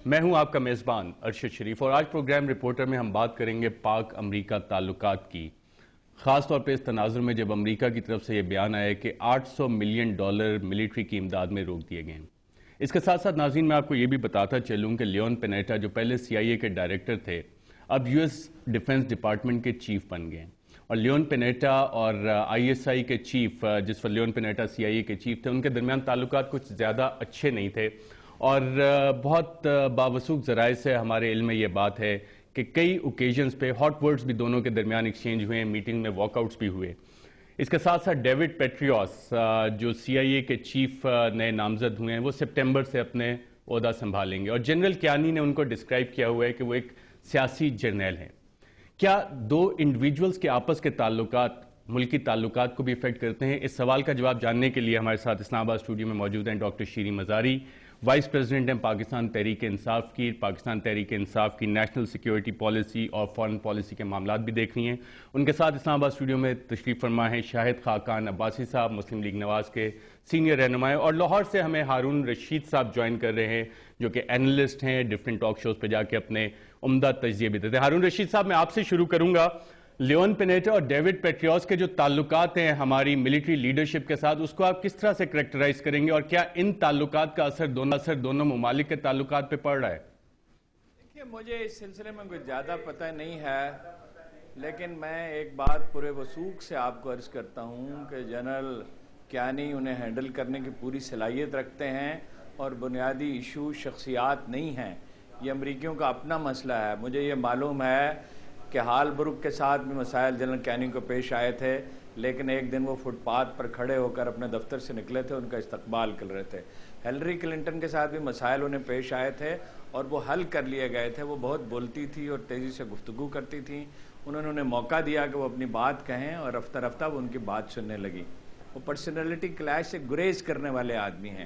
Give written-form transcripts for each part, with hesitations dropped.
میں ہوں آپ کا میزبان ارشد شریف، اور آج پروگرام رپورٹر میں ہم بات کریں گے پاک امریکہ تعلقات کی، خاص طور پہ اس تناظر میں جب امریکہ کی طرف سے یہ بیان آیا کہ $800 ملین ملٹری کی امداد میں روک دیے گئے ہیں۔ اس کے ساتھ ساتھ ناظرین میں آپ کو یہ بھی بتاتا چلوں کہ لیون پینیٹا جو پہلے CIA کے ڈائریکٹر تھے اب US ڈیفنس ڈپارٹمنٹ کے چیف بن گئے، اور لیون پینیٹا اور ISI کے چیف، جس پر لیون پینیٹا CIA کے چیف تھے، ان کے درمیان تعلقات کچھ زیادہ اچھے نہیں تھے، اور بہت باوثوق ذرائع سے ہمارے علم میں یہ بات ہے کہ کئی اوکیزنز پہ ہاٹ ورڈز بھی دونوں کے درمیان ایکسچینج ہوئے ہیں، میٹنگ میں واک آؤٹس بھی ہوئے۔ اس کے ساتھ ساتھ ڈیوڈ پیٹریوس جو CIA کے چیف نئے نامزد ہوئے ہیں، وہ سپٹمبر سے اپنے عہدہ سنبھالیں گے، اور جنرل کیانی نے ان کو ڈسکرائب کیا ہوا ہے کہ وہ ایک سیاسی جرنیل ہیں۔ کیا دو انڈیویجولز کے آپس کے تعلقات ملکی تعلقات کو بھی افیکٹ کرتے ہیں؟ اس سوال کا جواب جاننے کے لیے ہمارے ساتھ اسلام آباد اسٹوڈیو میں موجود ہیں doctor Shireen Mazari, vice president ہیں پاکستان تحریک انصاف کی، پاکستان تحریک انصاف کی نیشنل سیکیورٹی پالیسی اور فارن پالیسی کے معاملات بھی دیکھ رہی ہیں۔ ان کے ساتھ اسلام آباد اسٹوڈیو میں تشریف فرما ہیں شاہد خاقان عباسی صاحب، مسلم لیگ نواز کے سینئر رہنما، اور لاہور سے ہمیں ہارون رشید صاحب جوائن کر رہے ہیں جو کہ اینالسٹ ہیں، ڈیفرنٹ ٹاک شوز پہ جا کے اپنے عمدہ تجزیے بھی دیتے ہیں۔ ہارون رشید صاحب، میں آپ سے شروع کروں گا۔ لیون پینیٹا اور ڈیوڈ پیٹریوس کے جو تعلقات ہیں ہماری ملٹری لیڈرشپ کے ساتھ، اس کو آپ کس طرح سے کریکٹرائز کریں گے، اور کیا ان تعلقات کا اثر دونوں ممالک کے تعلقات پہ پڑ رہا ہے؟ دیکھیے، مجھے اس سلسلے میں کچھ زیادہ پتہ نہیں ہے، لیکن میں ایک بات پورے وثوق سے آپ کو عرض کرتا ہوں کہ جنرل کیانی انہیں ہینڈل کرنے کی پوری صلاحیت رکھتے ہیں، اور بنیادی ایشو شخصیات نہیں ہیں، یہ امریکیوں کا اپنا مسئلہ ہے۔ مجھے یہ معلوم ہے کہ ہال بروک کے ساتھ بھی مسائل جنرل کیانی کو پیش آئے تھے، لیکن ایک دن وہ فٹ پاتھ پر کھڑے ہو کر اپنے دفتر سے نکلے تھے، ان کا استقبال کر رہے تھے۔ ہیلری کلنٹن کے ساتھ بھی مسائل انہیں پیش آئے تھے اور وہ حل کر لیے گئے تھے۔ وہ بہت بولتی تھی اور تیزی سے گفتگو کرتی تھیں، انہوں نے انہیں موقع دیا کہ وہ اپنی بات کہیں، اور رفتہ رفتہ وہ ان کی بات سننے لگی۔ وہ پرسنالٹی کلیش سے گریز کرنے والے آدمی ہیں۔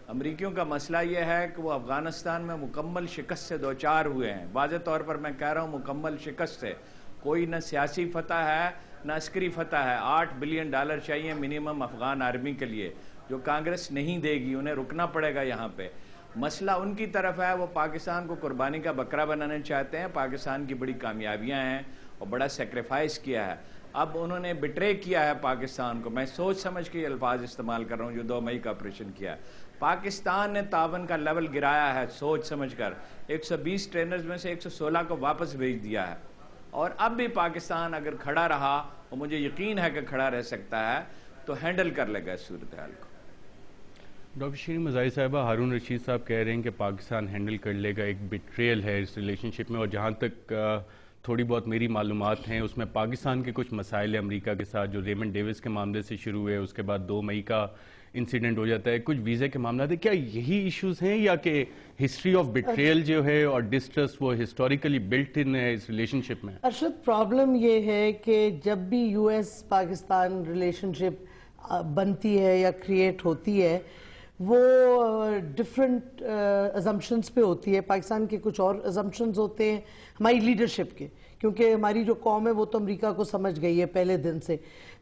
امریکیوں کا مسئلہ یہ ہے کہ وہ افغانستان میں مکمل شکست سے دوچار ہوئے ہیں، واضح طور پر میں کہہ رہا ہوں مکمل شکست سے۔ کوئی نہ سیاسی فتح ہے نہ عسکری فتح ہے۔ $8 بلین چاہیے منیمم افغان آرمی کے لیے، جو کانگریس نہیں دے گی، انہیں رکنا پڑے گا یہاں پہ۔ مسئلہ ان کی طرف ہے، وہ پاکستان کو قربانی کا بکرا بنانا چاہتے ہیں۔ پاکستان کی بڑی کامیابیاں ہیں اور بڑا سیکریفائس کیا ہے، اب انہوں نے بٹرے کیا ہے پاکستان کو۔ میں سوچ سمجھ کے یہ الفاظ استعمال کر رہا ہوں جو 2 مئی کا آپریشن کیا ہے۔ پاکستان نے تعاون کا لیول گرایا ہے سوچ سمجھ کر، 120 ٹرینرز میں سے 116 کو واپس بھیج دیا ہے، اور اب بھی پاکستان اگر کھڑا رہا، اور مجھے یقین ہے کہ کھڑا رہ سکتا ہے، تو ہینڈل کر لے گا اس صورتحال کو۔ ڈاکٹر شیریں مزاری صاحبہ، ہارون رشید صاحب کہہ رہے ہیں کہ پاکستان ہینڈل کر لے گا، ایک بیٹریل ہے اس ریلیشن شپ میں، اور جہاں تک تھوڑی بہت میری معلومات ہیں اس میں پاکستان کے کچھ مسائل ہیں امریکہ کے ساتھ، جو ریمنڈ ڈیوس کے معاملے سے شروع ہوئے، اس کے بعد 2 مئی کا انسیڈنٹ ہو جاتا ہے، کچھ ویزے کے معاملات ہیں۔ کیا یہی ایشوز ہیں، یا کہ ہسٹری آف بیٹریل جو ہے اور ڈسٹرس وہ ہسٹوریکلی بلٹ ان ہے اس ریلیشن شپ میں؟ ارشد، پرابلم یہ ہے کہ جب بھی US پاکستان ریلیشن شپ بنتی ہے یا کریٹ ہوتی ہے، وہ ڈفرنٹ ازمپشنز پہ ہوتی ہے۔ پاکستان کے کچھ اور ازمپشنز ہوتے ہیں ہماری لیڈرشپ کے، کیونکہ ہماری جو قوم ہے وہ تو امریکہ کو سمجھ گئی ہے پہلے دن سے،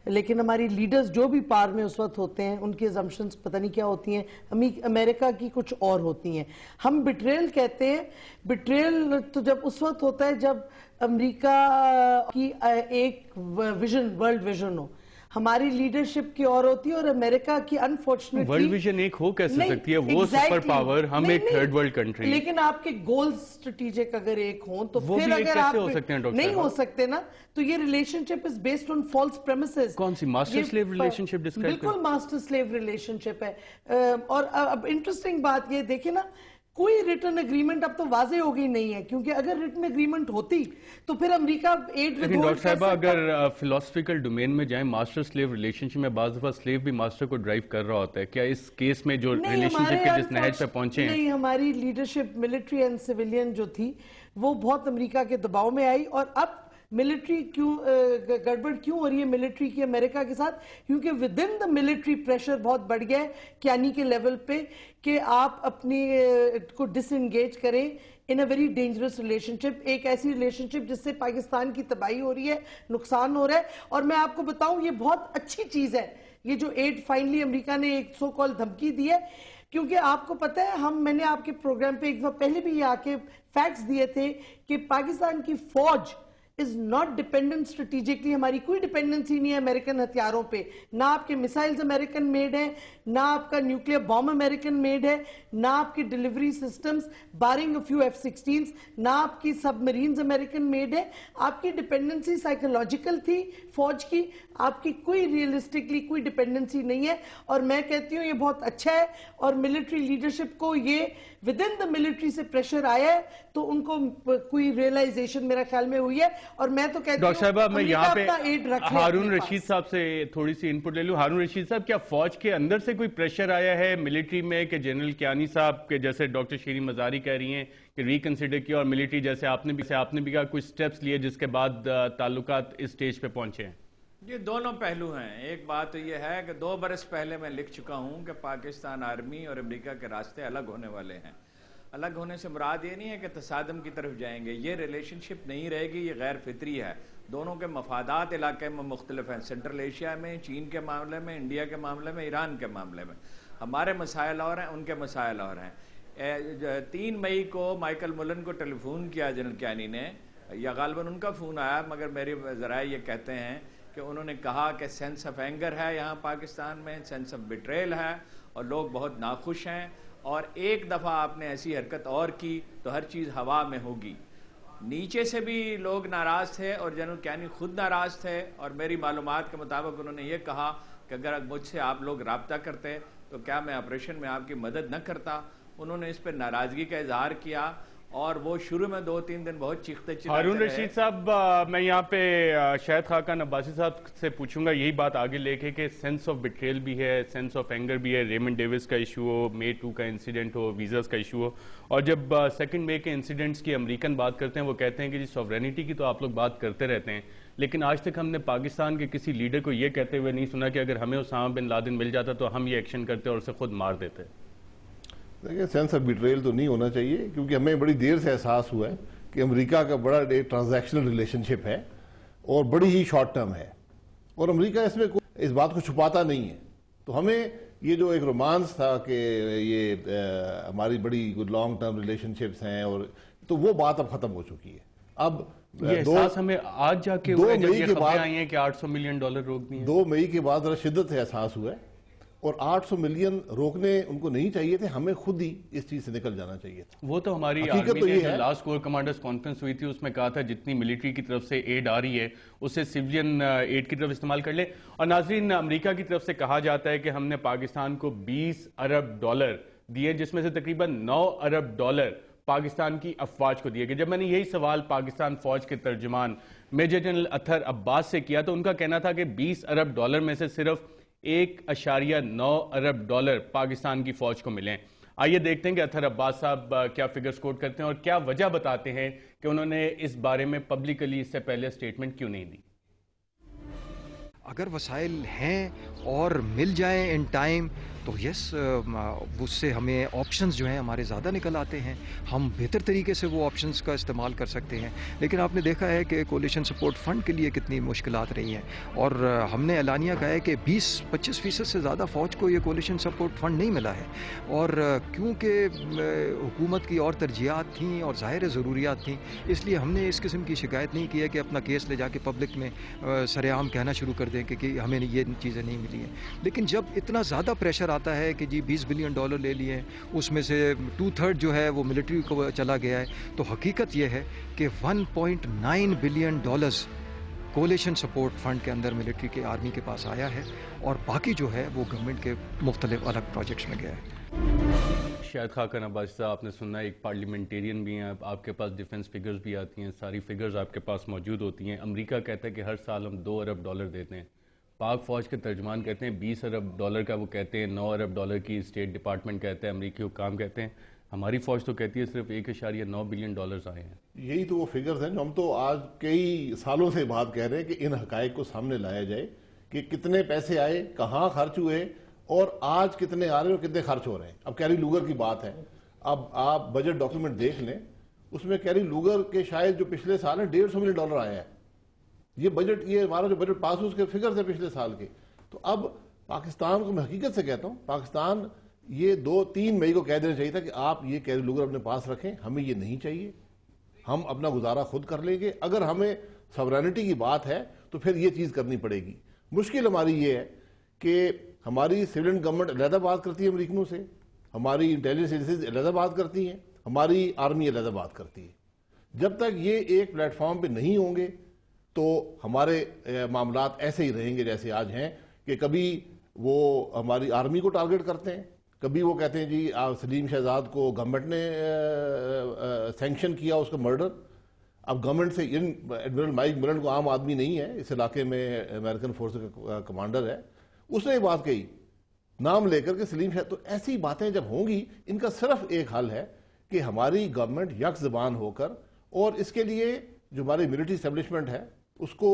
لیکن ہماری لیڈرز جو بھی پار میں اس وقت ہوتے ہیں ان کی ازمپشنز پتہ نہیں کیا ہوتی ہیں، امریکہ کی کچھ اور ہوتی ہیں۔ ہم بٹریل کہتے ہیں، بٹریل تو جب اس وقت ہوتا ہے جب امریکہ کی ایک ویژن، ورلڈ ویژن ہو، ہماری لیڈرشپ کی اور ہوتی ہے، اور امریکہ کی انفارچونیٹلی ورلڈ ویژن ایک ہو کیسے سکتی ہے، وہ سپر پاور، ہم ایک تھرڈ ورلڈ کنٹری، لیکن آپ کے گولز اسٹریٹجک اگر ایک ہوں تو پھر اگر آپ نہیں ہو سکتے نا، تو یہ relation ship is based on false premises. کون سی ماسٹر سلیو ریلیشن شپ ڈسکرائب کریں؟ بالکل ماسٹر سلیو ریلیشن شپ ہے۔ اور اب انٹرسٹنگ بات یہ دیکھیں نا، کوئی ریٹن اگریمنٹ اب تو واضح ہو گئی نہیں ہے، کیونکہ اگر ریٹن اگریمنٹ ہوتی تو پھر امریکہ ایڈ لیکن ڈاکٹر صاحبہ اگر فلسفیکل ڈومین میں جائیں، ماسٹر سلیو ریلیشن شپ میں بعض دفعہ سلیو بھی ماسٹر کو ڈرائیو کر رہا ہوتا ہے، کیا اس کیس میں جو ریلیشن شپ کے جس نہج پہ پہنچے ہیں؟ نہیں، ہماری لیڈرشپ ملٹری اینڈ سیویلین جو تھی وہ بہت امریکہ کے دباؤ میں آئی، اور اب ملٹری کیوں گڑبڑ کیوں ہو رہی ہے ملٹری کی امریکہ کے ساتھ؟ کیونکہ ودن دا ملٹری پریشر بہت بڑھ گیا ہے کیانی کے لیول پہ کہ آپ اپنی کو ڈس انگیج کریں in a very dangerous relationship، ایک ایسی ریلیشن شپ جس سے پاکستان کی تباہی ہو رہی ہے، نقصان ہو رہا ہے۔ اور میں آپ کو بتاؤں یہ بہت اچھی چیز ہے، یہ جو ایڈ فائنلی امریکہ نے ایک سو کال دھمکی دی ہے، کیونکہ آپ کو پتہ ہے میں نے آپ کے پروگرام پہ ایک دفعہ پہلے بھی یہ آ کے فیکٹس دیے تھے کہ پاکستان کی فوج is not dependent strategically. ہماری کوئی ڈیپینڈنسی نہیں ہے امریکن ہتھیاروں پہ. نہ آپ کے میسائلز امریکن میڈ ہیں, نہ آپ کا نیوکلیر بام امریکن میڈ ہے, نہ آپ کی delivery systems barring a few F-16s, نہ آپ کی سب مرینز امریکن میڈ ہے. آپ کی ڈیپینڈنسی سائیکولوجیکل تھی فوج کی, آپ کی کوئی ریئلسٹکلی کوئی ڈیپینڈنسی نہیں ہے. اور میں کہتی ہوں یہ بہت اچھا ہے, اور ملٹری لیڈرشپ کو یہ ود ان دا ملٹری سے پریشر آیا ہے تو ان کو کوئی ریئلائزیشن میرا خیال میں ہوئی ہے. اور میں تو کہتی ہوں ڈاکٹر صاحبہ میں یہاں پہ ہارون رشید رشید صاحب سے تھوڑی سی انپٹ لے لوں. ہارون رشید صاحب, کیا فوج کے اندر سے کوئی پریشر آیا ہے ملٹری میں کہ جنرل کیانی صاحب کے جیسے ڈاکٹر شیریں مزاری کہہ رہی ہیں کہ ریکنسیڈر کیا, اور ملٹری جیسے آپ نے بھی کہا کوئی سٹیپس لیے جس کے بعد تعلقات اس سٹیج پہ پہنچے ہیں؟ یہ دونوں پہلو ہیں. ایک بات تو یہ ہے کہ 2 برس پہلے میں لکھ چکا ہوں کہ پاکستان آرمی اور امریکہ کے راستے الگ ہونے والے ہیں. الگ ہونے سے مراد یہ نہیں ہے کہ تصادم کی طرف جائیں گے, یہ ریلیشن شپ نہیں رہے گی, یہ غیر فطری ہے. دونوں کے مفادات علاقے میں مختلف ہیں, سینٹرل ایشیا میں, چین کے معاملے میں, انڈیا کے معاملے میں, ایران کے معاملے میں. ہمارے مسائل اور ہیں, ان کے مسائل اور ہیں. 3 مئی کو مائیکل ملن کو ٹیلی فون کیا جنرل کیانی نے, یا غالباً ان کا فون آیا, مگر میرے ذرائع یہ کہتے ہیں کہ انہوں نے کہا کہ سینس آف اینگر ہے یہاں پاکستان میں, سینس آف بیٹریل ہے, اور لوگ بہت ناخوش ہیں, اور ایک دفعہ آپ نے ایسی حرکت اور کی تو ہر چیز ہوا میں ہوگی. نیچے سے بھی لوگ ناراض تھے اور جنرل کیانی خود ناراض تھے, اور میری معلومات کے مطابق انہوں نے یہ کہا کہ اگر مجھ سے آپ لوگ رابطہ کرتے تو کیا میں آپریشن میں آپ کی مدد نہ کرتا. انہوں نے اس پہ ناراضگی کا اظہار کیا, اور وہ شروع میں 2-3 دن بہت چیختے چلاتے رہے. ہارون رشید صاحب, میں یہاں پہ شاہد خاقان عباسی صاحب سے پوچھوں گا یہی بات آگے لے کے کہ سینس آف بیٹریل بھی ہے, سینس آف اینگر بھی ہے. ریمنڈ ڈیوس کا ایشو ہو, May 2 کا انسیڈنٹ ہو, ویزاز کا ایشو ہو, اور جب 2 مئی کے انسیڈنٹس کی امریکن بات کرتے ہیں وہ کہتے ہیں کہ جی سوورینٹی کی تو آپ لوگ بات کرتے رہتے ہیں, لیکن آج تک ہم نے پاکستان کے کسی لیڈر کو یہ کہتے ہوئے نہیں سنا کہ اگر ہمیں اسامہ بن لادن مل جاتا تو ہم یہ ایکشن کرتے اور اسے خود مار دیتے. دیکھیں, سینس آف بیٹریل تو نہیں ہونا چاہیے, کیونکہ ہمیں بڑی دیر سے احساس ہوا ہے کہ امریکہ کا بڑا ایک ٹرانزیکشنل ریلیشن شپ ہے اور بڑی ہی شارٹ ٹرم ہے, اور امریکہ اس میں اس بات کو چھپاتا نہیں ہے. تو ہمیں یہ جو ایک رومانس تھا کہ یہ ہماری بڑی لانگ ٹرم ریلیشن شپس ہیں, اور تو وہ بات اب ختم ہو چکی ہے. اب یہ احساس ہمیں آج جا کے 2 مئی کے بعد آئی ہیں کہ $800 ملین روک دیے. 2 مئی کے بعد ذرا شدت سے احساس ہوا ہے, اور 800 ملین روکنے ان کو نہیں چاہیے تھے, ہمیں خود ہی اس چیز سے نکل جانا چاہیے تھا. وہ تو ہماری آرمی نے جو لاسٹ کور کمانڈرز کانفرنس ہوئی تھی اس میں کہا تھا جتنی ملٹری کی طرف سے ایڈ آ رہی ہے اسے سیوین ایڈ کی طرف استعمال کر لیں. اور ناظرین, امریکہ کی طرف سے کہا جاتا ہے کہ ہم نے پاکستان کو $20 ارب دیے, جس میں سے تقریباً $9 ارب پاکستان کی افواج کو دیے گئے. جب میں نے یہی سوال پاکستان فوج کے ترجمان میجر جنرل اطہر عباس سے کیا تو ان کا کہنا تھا کہ $20 ارب میں سے صرف $1.9 ارب پاکستان کی فوج کو ملیں. آئیے دیکھتے ہیں کہ اطہر عباس صاحب کیا فگرز کوٹ کرتے ہیں اور کیا وجہ بتاتے ہیں کہ انہوں نے اس بارے میں پبلکلی اس سے پہلے سٹیٹمنٹ کیوں نہیں دی. اگر وسائل ہیں اور مل جائیں ان ٹائم تو یس, اس سے ہمیں آپشنز جو ہیں ہمارے زیادہ نکل آتے ہیں, ہم بہتر طریقے سے وہ آپشنز کا استعمال کر سکتے ہیں. لیکن آپ نے دیکھا ہے کہ کولیشن سپورٹ فنڈ کے لیے کتنی مشکلات رہی ہیں, اور ہم نے اعلانیہ کہا ہے کہ 20-25% سے زیادہ فوج کو یہ کولیشن سپورٹ فنڈ نہیں ملا ہے. اور کیونکہ حکومت کی اور ترجیحات تھیں اور ظاہر ضروریات تھیں, اس لیے ہم نے اس قسم کی شکایت نہیں کی ہے کہ اپنا کیس لے جا کے پبلک میں سر عام کہنا شروع کر دیں کہ ہمیں یہ چیزیں نہیں ملی ہیں. لیکن جب اتنا زیادہ پریشر آتا ہے کہ جی $20 بلین لے لیے, اس میں سے 2/3 جو ہے وہ ملٹری کو چلا گیا ہے, تو حقیقت یہ ہے کہ $1.9 بلین کولیشن سپورٹ فنڈ کے اندر ملٹری کے آرمی کے پاس آیا ہے, اور باقی جو ہے وہ گورنمنٹ کے مختلف الگ پروجیکٹس میں گیا ہے. شاہد خاقان عباسی صاحب, آپ نے سننا ایک پارلیمنٹیرین بھی ہیں, آپ کے پاس ڈیفنس فگرز بھی آتی ہیں, ساری فگرز آپ کے پاس موجود ہوتی ہیں. امریکہ کہتا ہے کہ ہر سال ہم $2 ارب دیتے ہیں, پاک فوج کے ترجمان کہتے ہیں $20 ارب کا, وہ کہتے ہیں $9 ارب کی اسٹیٹ ڈپارٹمنٹ کہتے ہیں, امریکی حکام کہتے ہیں. ہماری فوج تو کہتی ہے صرف $1.9 بلین آئے ہیں. یہی تو وہ فگرز ہیں جو ہم تو آج کئی سالوں سے بات کہہ رہے ہیں کہ ان حقائق کو سامنے لایا جائے کہ کتنے پیسے آئے, کہاں خرچ ہوئے, اور آج کتنے آ رہے ہیں اور کتنے خرچ ہو رہے ہیں. اب کیری لوگر کی بات ہے, اب آپ بجٹ ڈاکیومنٹ دیکھ لیں, اس میں کیری لوگر کے شاید جو پچھلے سال ہیں $150 ملین آئے ہیں. یہ بجٹ, یہ ہمارا جو بجٹ پاس ہو اس کے فگر تھے پچھلے سال کے. تو اب پاکستان کو میں حقیقت سے کہتا ہوں, پاکستان یہ 2-3 مئی کو کہہ دینا چاہیے تھا کہ آپ یہ کیری لوگر اپنے پاس رکھیں, ہمیں یہ نہیں چاہیے, ہم اپنا گزارا خود کر لیں گے. اگر ہمیں سورینٹی کی بات ہے تو پھر یہ چیز کرنی پڑے گی. مشکل ہماری یہ ہے کہ ہماری سویلین گورنمنٹ علیحدہ بات کرتی ہے امریکنوں سے, ہماری انٹیلیجنس ایجنسیز علیحدہ بات کرتی ہیں, ہماری آرمی علیحدہ بات کرتی ہے. جب تک یہ ایک پلیٹ فارم پہ نہیں ہوں گے تو ہمارے معاملات ایسے ہی رہیں گے جیسے آج ہیں, کہ کبھی وہ ہماری آرمی کو ٹارگٹ کرتے ہیں, کبھی وہ کہتے ہیں جی سلیم شہزاد کو گورنمنٹ نے سینکشن کیا اس کا مرڈر. اب گورنمنٹ سے ایڈمرل مائک ملن کو عام آدمی نہیں ہے, اس علاقے میں امریکن فورس کا کمانڈر ہے, اس نے یہ بات کہی نام لے کر کے سلیم شہزاد. تو ایسی باتیں جب ہوں گی, ان کا صرف ایک حل ہے کہ ہماری گورنمنٹ یک زبان ہو کر, اور اس کے لیے جو ہماری ملٹری اسٹیبلشمنٹ ہے اس کو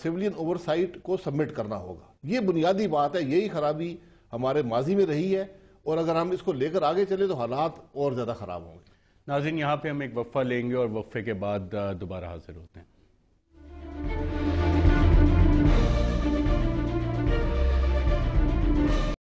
سویلین اوورسائٹ کو سبمٹ کرنا ہوگا. یہ بنیادی بات ہے, یہی خرابی ہمارے ماضی میں رہی ہے, اور اگر ہم اس کو لے کر آگے چلے تو حالات اور زیادہ خراب ہوں گے. ناظرین, یہاں پہ ہم ایک وقفہ لیں گے اور وقفے کے بعد دوبارہ حاضر ہوتے ہیں.